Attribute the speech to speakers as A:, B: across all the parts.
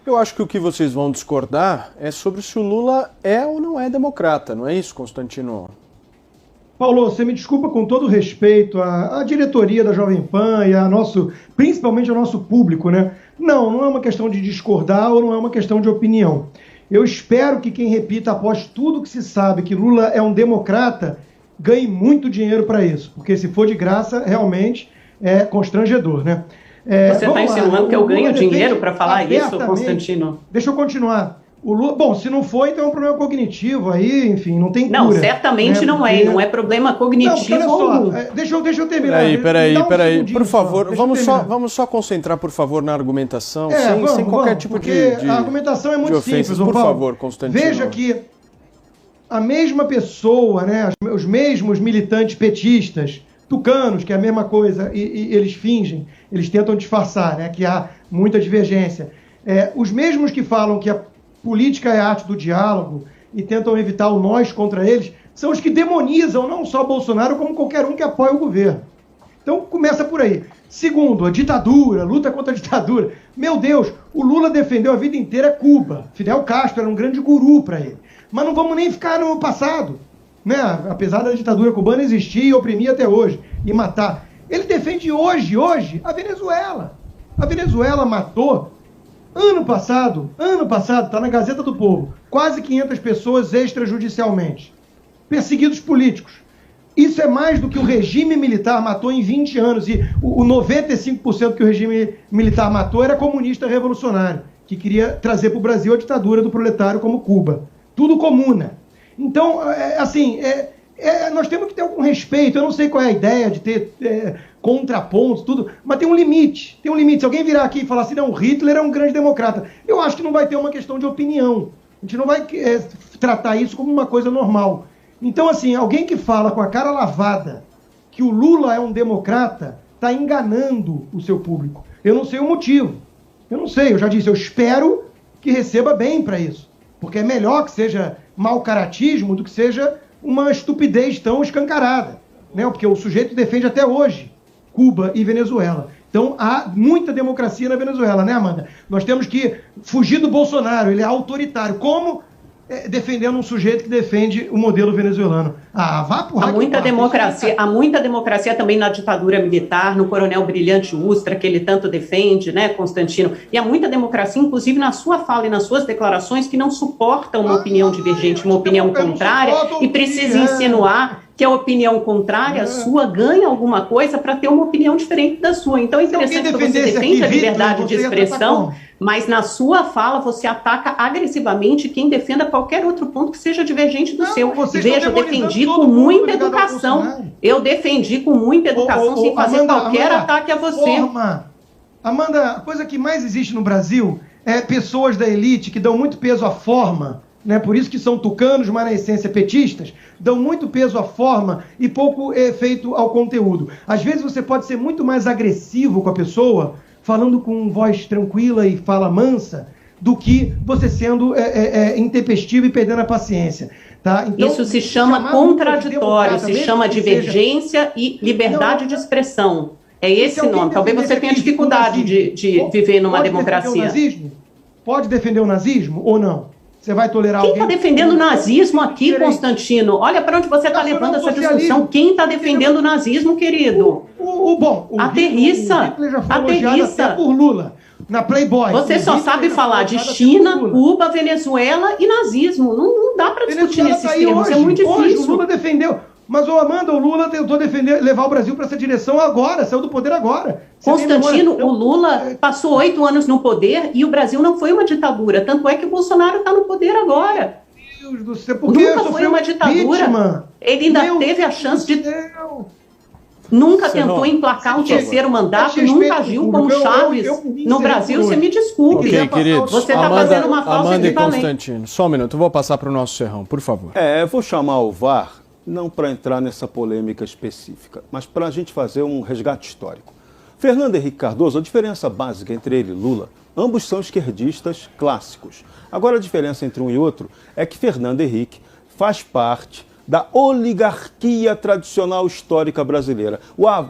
A: Eu acho que o que vocês vão discordar é sobre se o Lula é ou não é democrata, não é isso, Constantino?
B: Paulo, você me desculpa com todo respeito à diretoria da Jovem Pan e principalmente ao nosso público, né? Não é uma questão de discordar ou não é uma questão de opinião. Eu espero que quem repita após tudo que se sabe que Lula é um democrata ganhe muito dinheiro para isso, porque se for de graça, realmente é constrangedor, né?
C: Você está insinuando que eu ganho dinheiro para falar isso, Constantino?
B: Deixa eu continuar. O Lula, bom, se não for, então é um problema cognitivo aí, enfim, não tem cura.
C: Não, certamente né? Não é problema cognitivo.
B: Não, olha só, deixa eu terminar.
A: Peraí, por favor, vamos só concentrar, por favor, na argumentação, sem qualquer tipo de
B: a argumentação é muito simples,
A: por favor, Constantino.
B: Veja que a mesma pessoa, né, os mesmos militantes petistas, tucanos, que é a mesma coisa, e eles fingem, eles tentam disfarçar, né, que há muita divergência. Os mesmos que falam que a política é a arte do diálogo e tentam evitar o nós contra eles, são os que demonizam não só Bolsonaro, como qualquer um que apoia o governo. Então, começa por aí. Segundo, a ditadura, luta contra a ditadura. Meu Deus, o Lula defendeu a vida inteira Cuba. Fidel Castro era um grande guru para ele. Mas não vamos nem ficar no passado, né? Apesar da ditadura cubana existir e oprimir até hoje, e matar. Ele defende hoje, a Venezuela. A Venezuela matou, ano passado, está na Gazeta do Povo, quase 500 pessoas extrajudicialmente. Perseguidos políticos. Isso é mais do que o regime militar matou em 20 anos. E o 95% que o regime militar matou era comunista revolucionário, que queria trazer para o Brasil a ditadura do proletário como Cuba. Tudo comuna. Então, nós temos que ter algum respeito. Eu não sei qual é a ideia de ter contrapontos, tudo, mas tem um limite. Tem um limite. Se alguém virar aqui e falar assim, não, Hitler é um grande democrata, eu acho que não vai ter uma questão de opinião. A gente não vai tratar isso como uma coisa normal. Então, assim, alguém que fala com a cara lavada que o Lula é um democrata está enganando o seu público. Eu não sei o motivo. Eu não sei, eu já disse, eu espero que receba bem para isso. Porque é melhor que seja mau caratismo do que seja uma estupidez tão escancarada, né? Porque o sujeito defende até hoje Cuba e Venezuela. Então há muita democracia na Venezuela, né, Amanda? Nós temos que fugir do Bolsonaro, ele é autoritário. Como defendendo um sujeito que defende o modelo venezuelano? Vá pro
C: há muita democracia também na ditadura militar, no coronel Brilhante Ustra, que ele tanto defende, né, Constantino? E há muita democracia, inclusive na sua fala e nas suas declarações, que não suporta uma opinião divergente, uma opinião contrária, e precisa insinuar que a opinião contrária sua ganha alguma coisa para ter uma opinião diferente da sua. Então é interessante que você defende a liberdade de expressão, mas na sua fala você ataca agressivamente quem defenda qualquer outro ponto que seja divergente do seu. Veja, eu defendi com muita educação. Eu defendi com muita educação, sem fazer qualquer ataque a você.
B: Amanda, a coisa que mais existe no Brasil é pessoas da elite que dão muito peso à forma, né? Por isso que são tucanos, mas na essência petistas, dão muito peso à forma e pouco efeito ao conteúdo. Às vezes você pode ser muito mais agressivo com a pessoa, falando com voz tranquila e fala mansa, do que você sendo intempestivo e perdendo a paciência. Tá? Então,
C: isso se chama contraditório, se chama divergência e liberdade de expressão. É esse nome. Talvez você tenha dificuldade de viver numa democracia.
B: Pode defender o nazismo ou não? Você vai tolerar
C: alguém? Quem está defendendo o nazismo aqui, Constantino? Olha para onde você está levando essa discussão. Quem está defendendo o nazismo, querido? Aterrissa.
B: Até por Lula, na Playboy.
C: Você só sabe falar de China, Cuba, Venezuela e nazismo. Não dá para discutir nesses termos. É muito difícil.
B: Hoje o Lula defendeu. Mas, Amanda, o Lula tentou levar o Brasil para essa direção agora, saiu do poder agora.
C: Constantino, o Lula passou 8 anos no poder e o Brasil não foi uma ditadura. Tanto é que o Bolsonaro está no poder agora.
B: Meu Deus do céu, nunca
C: foi uma ditadura. Ele ainda teve a chance de... Nunca tentou emplacar um terceiro mandato, nunca agiu como Chaves no Brasil. Você me desculpe.
A: Ok, queridos.
C: Você está fazendo uma falsa
A: Amanda e Constantino, só um minuto, eu vou passar para o nosso Serrão, por favor.
D: Eu vou chamar o VAR, não para entrar nessa polêmica específica, mas para a gente fazer um resgate histórico. Fernando Henrique Cardoso, a diferença básica entre ele e Lula, ambos são esquerdistas clássicos. Agora a diferença entre um e outro é que Fernando Henrique faz parte da oligarquia tradicional histórica brasileira.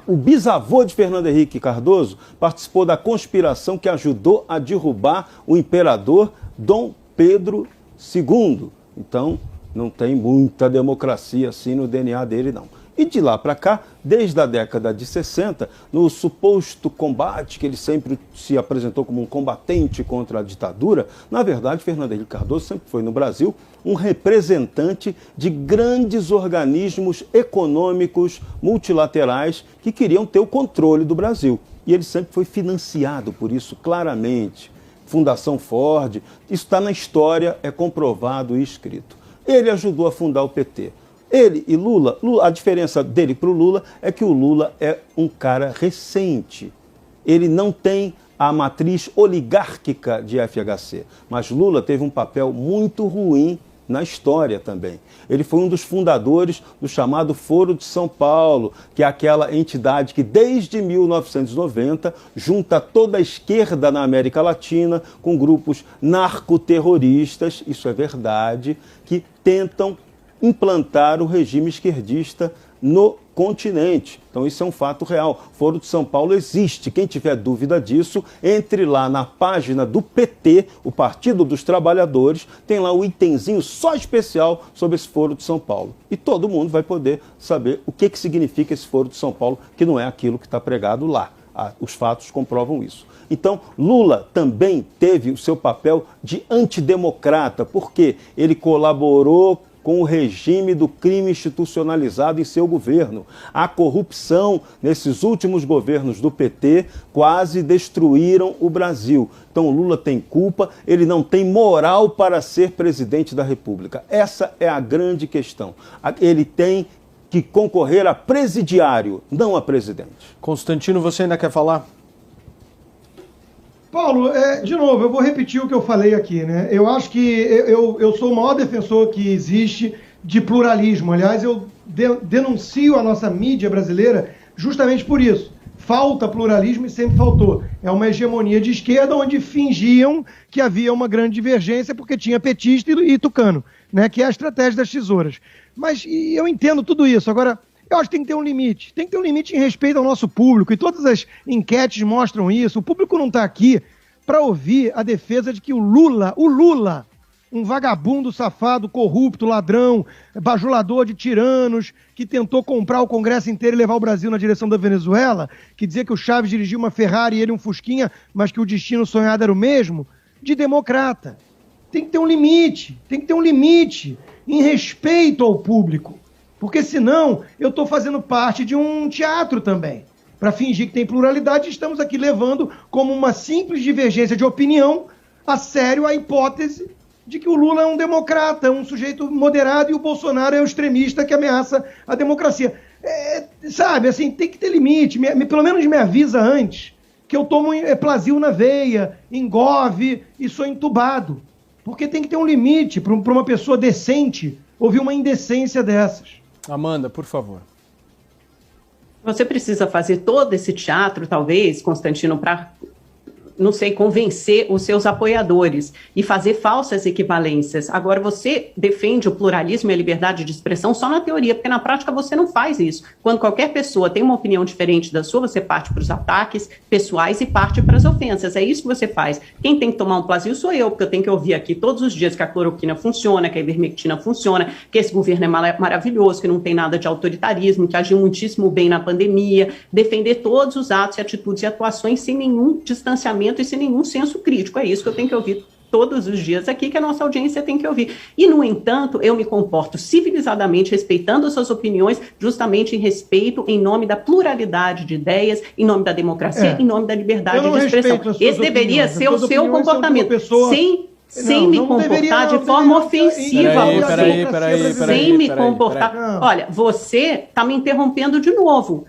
D: O bisavô de Fernando Henrique Cardoso participou da conspiração que ajudou a derrubar o imperador Dom Pedro II. Então, não tem muita democracia assim no DNA dele, não. E de lá para cá, desde a década de 60, no suposto combate, que ele sempre se apresentou como um combatente contra a ditadura, na verdade, Fernando Henrique Cardoso sempre foi no Brasil um representante de grandes organismos econômicos multilaterais que queriam ter o controle do Brasil. E ele sempre foi financiado por isso, claramente. Fundação Ford, isso está na história, é comprovado e escrito. Ele ajudou a fundar o PT. Ele e Lula, a diferença dele para o Lula é que o Lula é um cara recente. Ele não tem a matriz oligárquica de FHC, mas Lula teve um papel muito ruim na história também. Ele foi um dos fundadores do chamado Foro de São Paulo, que é aquela entidade que desde 1990 junta toda a esquerda na América Latina com grupos narcoterroristas, isso é verdade, que tentam implantar o regime esquerdista no continente. Então isso é um fato real. O Foro de São Paulo existe. Quem tiver dúvida disso, entre lá na página do PT, o Partido dos Trabalhadores, tem lá um itemzinho só especial sobre esse Foro de São Paulo. E todo mundo vai poder saber o que significa esse Foro de São Paulo, que não é aquilo que está pregado lá. Os fatos comprovam isso. Então, Lula também teve o seu papel de antidemocrata, porque ele colaborou com o regime do crime institucionalizado em seu governo. A corrupção nesses últimos governos do PT quase destruíram o Brasil. Então Lula tem culpa, ele não tem moral para ser presidente da República. Essa é a grande questão. Ele tem que concorrer a presidiário, não a presidente.
A: Constantino, você ainda quer falar?
B: Paulo, de novo, eu vou repetir o que eu falei aqui, né? Eu acho que eu sou o maior defensor que existe de pluralismo. Aliás, eu denuncio a nossa mídia brasileira justamente por isso. Falta pluralismo e sempre faltou. É uma hegemonia de esquerda onde fingiam que havia uma grande divergência porque tinha petista e tucano, né? Que é a estratégia das tesouras. Mas eu entendo tudo isso. Agora, eu acho que tem que ter um limite. Tem que ter um limite em respeito ao nosso público. E todas as enquetes mostram isso. O público não está aqui para ouvir a defesa de que o Lula, um vagabundo, safado, corrupto, ladrão, bajulador de tiranos, que tentou comprar o Congresso inteiro e levar o Brasil na direção da Venezuela, que dizia que o Chaves dirigia uma Ferrari e ele um Fusquinha, mas que o destino sonhado era o mesmo, de democrata. Tem que ter um limite. Tem que ter um limite em respeito ao público. Porque senão eu estou fazendo parte de um teatro também. Para fingir que tem pluralidade, estamos aqui levando como uma simples divergência de opinião a sério a hipótese de que o Lula é um democrata, um sujeito moderado e o Bolsonaro é um extremista que ameaça a democracia. Sabe, assim, tem que ter limite. Pelo menos me avisa antes que eu tomo Plasil na veia, engove e sou entubado. Porque tem que ter um limite para uma pessoa decente ouvir uma indecência dessas.
A: Amanda, por favor.
C: Você precisa fazer todo esse teatro, talvez, Constantino, para, não sei, convencer os seus apoiadores e fazer falsas equivalências. Agora, você defende o pluralismo e a liberdade de expressão só na teoria, porque na prática você não faz isso. Quando qualquer pessoa tem uma opinião diferente da sua, você parte para os ataques pessoais e parte para as ofensas. É isso que você faz. Quem tem que tomar um Plasil sou eu, porque eu tenho que ouvir aqui todos os dias que a cloroquina funciona, que a ivermectina funciona, que esse governo é maravilhoso, que não tem nada de autoritarismo, que agiu muitíssimo bem na pandemia, defender todos os atos e atitudes e atuações sem nenhum distanciamento e sem nenhum senso crítico. É isso que eu tenho que ouvir todos os dias aqui, que a nossa audiência tem que ouvir. E, no entanto, eu me comporto civilizadamente, respeitando as suas opiniões, justamente em respeito, em nome da pluralidade de ideias, em nome da democracia, em nome da liberdade de expressão. Esse deveria ser o seu comportamento, sem me comportar de forma ofensiva. Sem me comportar. Olha, você está me interrompendo de novo.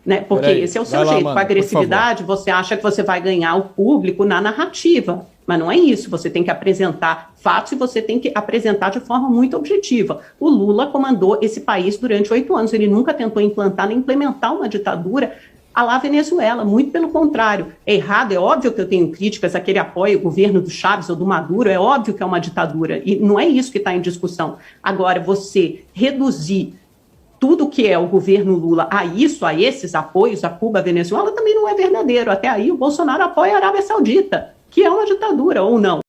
C: Né? Porque esse é o seu jeito. Com a agressividade, você acha que você vai ganhar o público na narrativa. Mas não é isso. Você tem que apresentar fatos e você tem que apresentar de forma muito objetiva. O Lula comandou esse país durante 8 anos. Ele nunca tentou implantar nem implementar uma ditadura à la Venezuela, muito pelo contrário. É errado, é óbvio que eu tenho críticas a que ele apoie o governo do Chávez ou do Maduro, é óbvio que é uma ditadura, e não é isso que está em discussão. Agora, você reduzir tudo que é o governo Lula a isso, a esses apoios a Cuba, a Venezuela, também não é verdadeiro. Até aí o Bolsonaro apoia a Arábia Saudita, que é uma ditadura, ou não.